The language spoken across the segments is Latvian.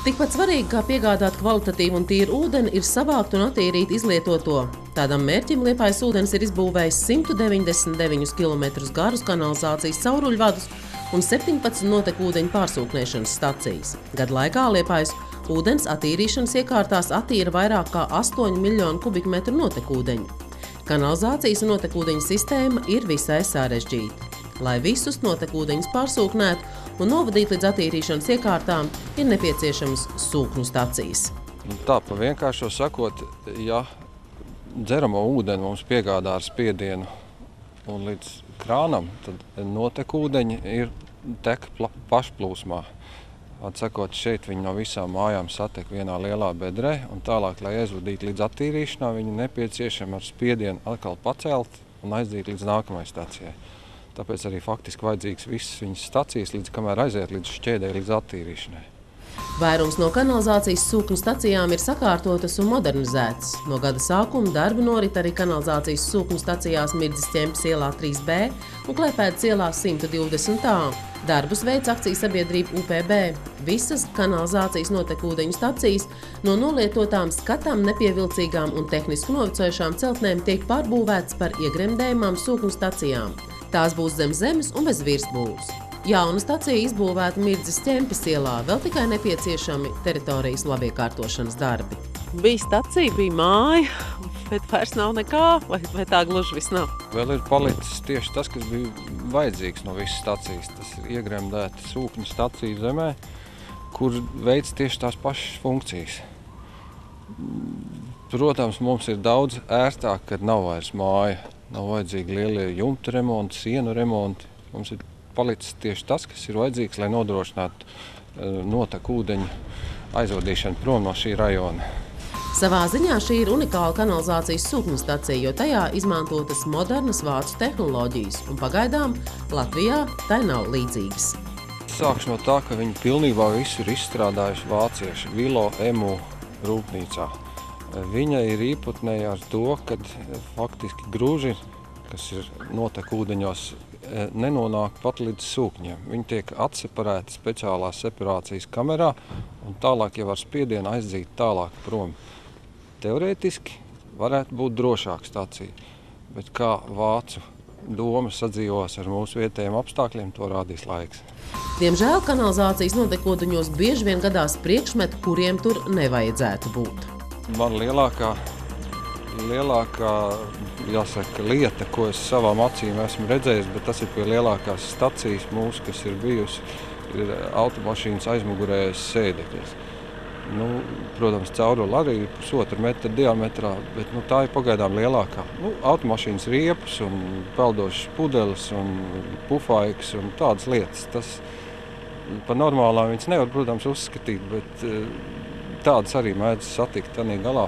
Tikpat svarīgi, kā piegādāt kvalitatīvu un tīru ūdeni, ir savākt un attīrīt izlietoto. Tādam mērķim Liepājas ūdens ir izbūvējis 199 km garus kanalizācijas cauruļvadus un 17 notekūdeņu pārsūknēšanas stacijas. Gadu laikā Liepājas ūdens attīrīšanas iekārtās attīra vairāk kā 8 miljonu kubikmetru notekūdeņu. Kanalizācijas un notekūdeņu sistēma ir visai sarežģīta. Lai visus notekūdeņus pārsūknētu un novadītu līdz attīrīšanas iekārtām, ir nepieciešamas sūkņu stacijas. Tā pa vienkāršo sakot, ja dzeramo ūdeni mums piegādā ar spiedienu un līdz krānam, tad notekūdeņi tek pašplūsmā. Atsakot, šeit viņi no visām mājām satek vienā lielā bedrē, un tālāk, lai aizvadītu līdz attīrīšanā, viņi nepieciešami ar spiedienu atkal pacelt un aizdīt līdz nākamajai stacijai. Tāpēc arī faktiski vajadzīgs visas viņas stacijas, līdz kamēr aiziet līdz šķēdei, līdz attīrīšanai. Vairums no kanalizācijas sūkņu stacijām ir sakārtotas un modernizētas. No gada sākuma darbi norit arī kanalizācijas sūkņu stacijās Mirdzes ķempes ielā 3B un Klepēdas ielā 120A. Darbus veic akcijas-sabiedrība UPB. Visas kanalizācijas notekūdeņu stacijas no nolietotām skatām nepievilcīgām un tehniski novecojušām celtnēm tiek pārbūvētas par iegremdējumām sūkņu stacijām. Tās būs zem zemes un bez virsbūves. Jauna stacija izbūvēta Mirdzes ķempes ielā, vēl tikai nepieciešami teritorijas labiekārtošanas darbi. Bija stacija, bija māja, bet vairs nav nekā, vai tā gluži viss nav? Vēl ir palicis tieši tas, kas bija vajadzīgs no visas stacijas. Tas ir iegremdēta sūkņu stacija zemē, kur veic tieši tās pašas funkcijas. Protams, mums ir daudz ērtāk, kad nav vairs māja. Nav vajadzīgi lielie jumtu remonti, sienu remonti. Mums ir palicis tieši tas, kas ir vajadzīgs, lai nodrošinātu notekūdeņu aizvadīšanu prom no šī rajona. Savā ziņā šī ir unikāla kanalizācijas sūkņu stacija, jo tajā izmantotas modernas vācu tehnoloģijas, un pagaidām Latvijā tai nav līdzīgas. Sākšu no tā, ka viņi pilnībā visu ir izstrādājuši vācieši Vilo Emu rūpnīcā. Viņa ir īpatnēja ar to, ka faktiski grūži, kas ir notekūdeņos, nenonāk pat līdz sūkņiem. Viņi tiek atseparēti speciālā separācijas kamerā un tālāk jau ar spiedienu aizdīt tālāk prom. Teorētiski varētu būt drošāka stacija, bet kā vācu doma sadzīvos ar mūsu vietējiem apstākļiem, to rādīs laiks. Diemžēl kanalizācijas notekūdeņos bieži vien gadās priekšmeti, kuriem tur nevajadzētu būt. Man lielākā jāsaka, lieta, ko es savām acīm esmu redzējis, bet tas ir pie lielākās stacijas mūsu, kas ir bijusi, ir automašīnas aizmugurējais sēdeklis. Protams, caurule arī ir 1,5 metra diametrā, bet tā ir pagaidām lielākā. Automašīnas riepas un peldošas pudeles un pufaikas un tādas lietas. Tas pa normālām viņas nevar, protams, uzskatīt, bet tādas arī mēdz satikt tanī galā,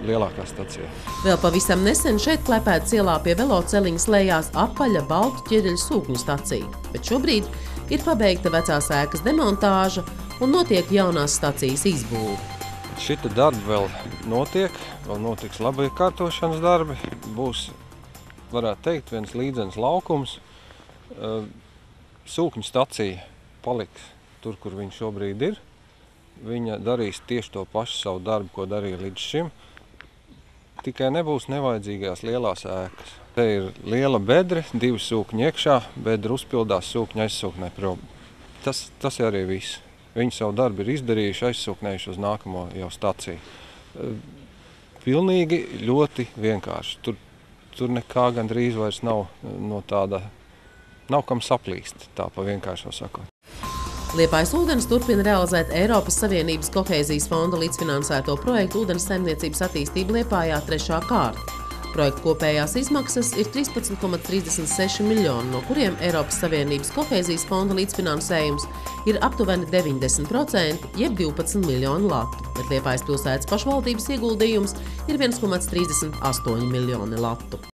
lielākā stacijā. Vēl pavisam nesen šeit Klepēdas ielā pie veloceliņa slēdzās apaļa baltu ķieģeļu sūkņu stacija, bet šobrīd ir pabeigta vecās ēkas demontāža un notiek jaunās stacijas izbūve. Šita darbi vēl notiks labiekārtošanas darbi, būs, varētu teikt, viens līdzenis laukums. Sūkņu stacija paliks tur, kur viņa šobrīd ir. Viņa darīs tieši to pašu savu darbu, ko darīja līdz šim, tikai nebūs nevajadzīgās lielās ēkas. Te ir liela bedre, 2 sūkņi iekšā, bedre uzpildās, sūkņi aizsūknē prom. Tas arī viss. Viņi savu darbu ir izdarījuši, aizsūknējuši uz nākamo jau staciju. Pilnīgi ļoti vienkārši. Tur nekā gandrīz vairs nav no tāda, nav kam saplīst, tā pa vienkāršo sakot. Liepājas ūdens turpina realizēt Eiropas Savienības kohēzijas fonda līdzfinansēto projektu ūdens saimniecības attīstība Liepājā 3. kārta. Projekta kopējās izmaksas ir 13,36 miljoni, no kuriem Eiropas Savienības kohēzijas fonda līdzfinansējums ir aptuveni 90%, jeb 12 miljonu latu, bet Liepājas pilsētas pašvaldības ieguldījums ir 1,38 miljoni latu.